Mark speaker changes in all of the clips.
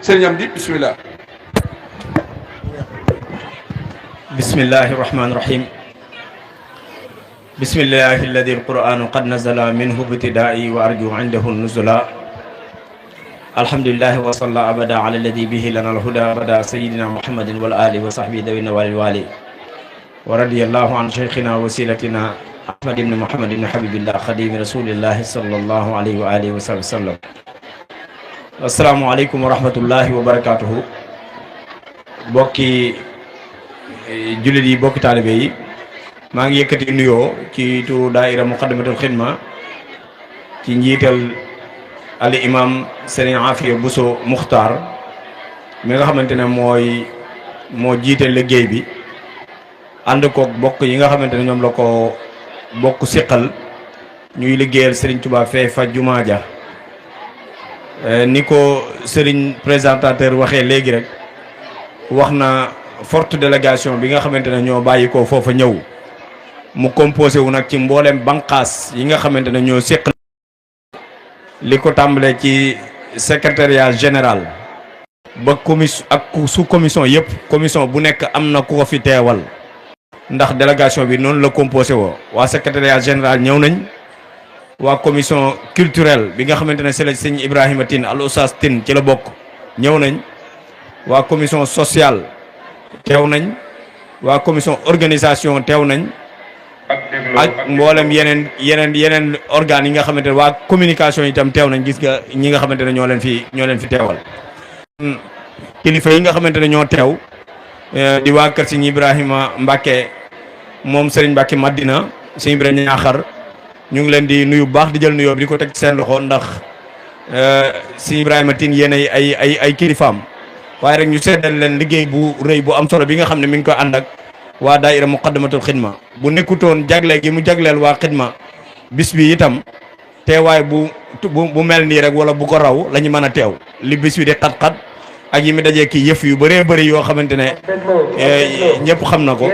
Speaker 1: sëriñ Amdi bismillah.
Speaker 2: bismillahi rahmani rahim. bismillahi alladi alquranu qad nazala minhu ibtidaai wa arju indahu nuzula. alhamdulillahi wa salla abada ala alladi bihi lana alhuda abada sayidina muhammadin wal ali wa sahbihi dawina walil wali wa radiyallahu an cheikhina wasilatina ahmad ibn muhammad ibn habibillah xadimi rasulillahi sallallahu alayhi wa alihi wa sallam. assalaamu aleykum wa rahmatullahi wa barakatuhu. bokki jullit yi bokki taalibe yi maa ngi yëkkati nuyoo ci turu daaira muqaddamatul xidma ci njiital ali imam Serigne Afia Bousso Muxtaar mi nga xamante ne moo jiite liggéey bi ànd koog bokk yi nga xamante ne ñoom la ko bokk siqal ñuy liggéeyal Serigne Touba fee fa jumaa ja ni ko Serigne présentateur waxee léegi rek wax na forte délégation bi nga xamante ne ñoo bàyyi ko foofa ñëw mu composé wu nag ci mboolem banqaas yi nga xamante ne ñoo séq li ko tàmbalee ci secrétariat général ba commission ak sous commission yëpp commission bu nekk am na ku ko fi teewal ndax délégation bi noonu la composé woo waa secrétariat général ñëw nañ waa commission culturelle bi nga xamante ne c'est la sëñ Ibrahima Tine al Oustaz Tine ci la bokk ñëw nañ waa commission sociale teew nañ waa commission organisation teew nañ ak mboolem yeneen organes yi nga xamante ne waa communication itam teew nañ gis nga ñi nga xamante ne ñoo leen fi teewal kilifa yi nga xamante ne ñoo teew di waa kër sëñ Ibrahima Mbacke moom Serigne Mbacke Madina sëñ Ibrahima Ñaaxar ñu ngi leen di nuyu bu baax di jël nuyoo bi di ko teg seen loxo ndax sëñ Ibrahima Tine yéen ay kilifaam waaye rek ñu seddal leen liggéey bu rëy bu am solo bi nga xam ne mi ngi koy ànd ak waa daaira muqaddamatul xidma bu nekkutoon jagle gi mu jagleel waa xidma bis bi itam teewaay bu mel nii rek wala bu ko raw la ñu mën a teew li bis bi di xat-xat ak yi mu dajee kii yëf yu bëree bëri yoo xamante ne ñëpp xam na ko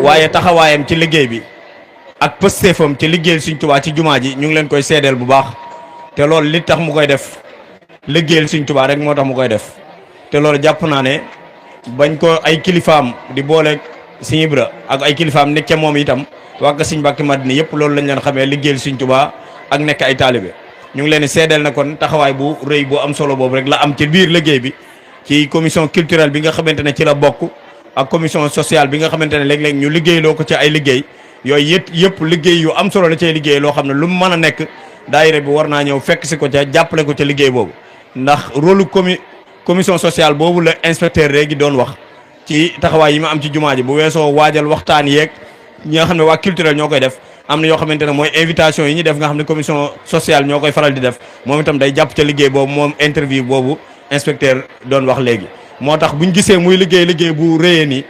Speaker 2: waaye taxawaayam ci liggéey bi ak pëstéefam ci liggéeyal Sëriñ Tuubaa ci jumaa ji ñu ngi leen koy seedeel bu baax te loolu li tax mu koy def liggéeyal Sëriñ Tuubaa rek moo tax mu koy def te loolu jàpp naa ne bañ ko ay kilifaam di boole Sëriñ Ibra ak ay kilifaam nekk ca moom itam waa ko Sëriñ Mbàkke Madina yëpp loolu lañ leen xamee liggéeyal Sëriñ Tuubaa ak nekk ay taalibe ñu ngi leen di seedeel na kon taxawaay bu rëy bu am solo boobu rek la am ci biir liggéey bi ci commission culturelle bi nga xamante ne ci la bokk ak commission sociale bi nga xamante ne léeg-léeg ñu liggéeyloo ko ci ay liggéey yooyu yëpp liggéey yu am solo la cay liggéey loo xam ne lu mu mën a nekk daayira bi war naa ñëw fekk si ko ca jàppale ko ca liggéey boobu ndax rôle commission sociale boobu la inspecteur léegi doon wax ci taxawaay yi ma am ci jumaa ji bu weesoo waajal waxtaan yeeg ñi nga xam ne waa culturel ñoo koy def am na yoo xamante ne mooy invitation yi ñu def nga xam ne commission sociale ñoo koy faral di def moom itam day jàpp ca liggéey boobu moom interview boobu inspecteur doon wax léegi moo tax buñ gisee muy liggéey bu rëyee nii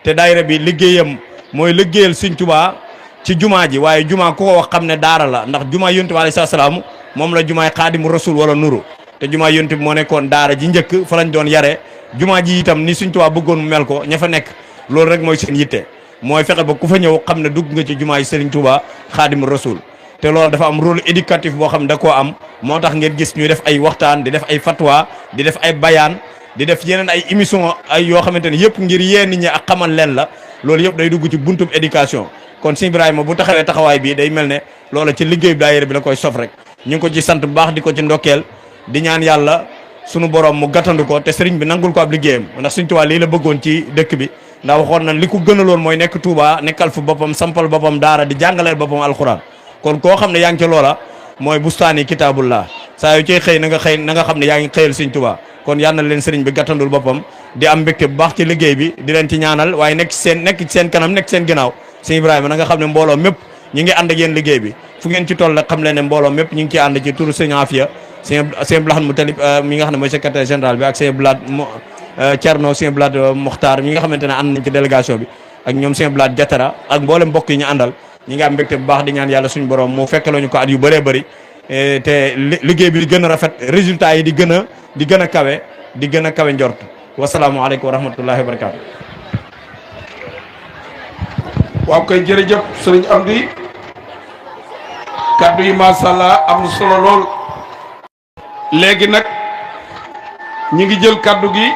Speaker 2: te daayira bi liggéeyam mooy liggéeyal Sëriñ Tuubaa ci jumaa ji waaye jumaa ku ko wax xam ne daara la ndax jumaa Yonent bi alayhi salaam moom la jumaay Xaadimu Rasuul wala nuru te jumaa Yonent bi moo nekkoon daara ji njëkk fa lañ doon yare jumaa ji itam ni Sëriñ Tuubaa bëggoon mu mel ko ña fa nekk loolu rek mooy seen yitte mooy fexe ba ku fa ñëw xam ne dugg nga ci jumaa yi Sëriñ Tuubaa Xaadimu Rasuul te loolu dafa am rôle éducatif boo xam ne da koo am moo tax ngeen gis ñuy def ay waxtaan di def ay fatwa di def ay bayaan di def yeneen ay émission ay yoo xamante ne yëpp ngir yee nit ñi ak xamal leen la loolu yëpp day dugg ci buntub éducation kon Sëriñ Ibrahima bu taxawee taxawaay bi day mel ne loola ci liggéey daayira bi la koy sof rek ñu ngi ko ci sant bu baax di ko ci ndokkeel di ñaan yàlla sunu borom mu gàttandu ko te sëriñ bi nangul ko ab liggéeyam ndax Sëriñ Tuubaa lii la bëggoon ci dëkk bi ndax waxoon na li ko gënaloon mooy nekk Touba nekkal fu boppam sampal boppam daara di jàngaleel boppam alxuraan kon koo xam ne yaa ngi ci loola mooy bustaani kitaabullah saa yu ciy xëy na nga xam ne yaa ngi xëyal Sëriñ Tuubaa kon yal na leen sëriñ bi gàttandul boppam di am mbégte bu baax ci liggéey bi di leen ci ñaanal waaye nekk ci seen kanam nekk ci seen ginnaaw Sëriñ Ibrahima na nga xam ne mbooloo mépp ñi ngi ànd ak yéen liggéey bi fu ngeen ci toll rek xam leen ne mbooloo mépp ñi ngi ciy ànd ci turu Sëriñ Afia Sëriñ Blahad mu talib mi nga xam ne mooy secrétaire général bi ak Sëriñ Blad Thierno Sëriñ Blad Mokhtar mi nga xamante ne ànd nañ ci délégation bi ak ñoom Sëriñ Blad Jatara ak mboolem mbokk yi ñu àndal ñi ngi am mbégte bu baax di ñaan yàlla suñu borom mu fekkaloo ñu ko at yu bëree bëri te liggéey bi di gën a rafet résultat yi di gën a kawe njort wasalaamualeykum wa rahmatullahi wa barakaatu.
Speaker 1: waaw koy jërëjëf sëriñ Amdi kaddu yi macha allah am na solo lool. léegi nag ñi ngi jël kaddu gi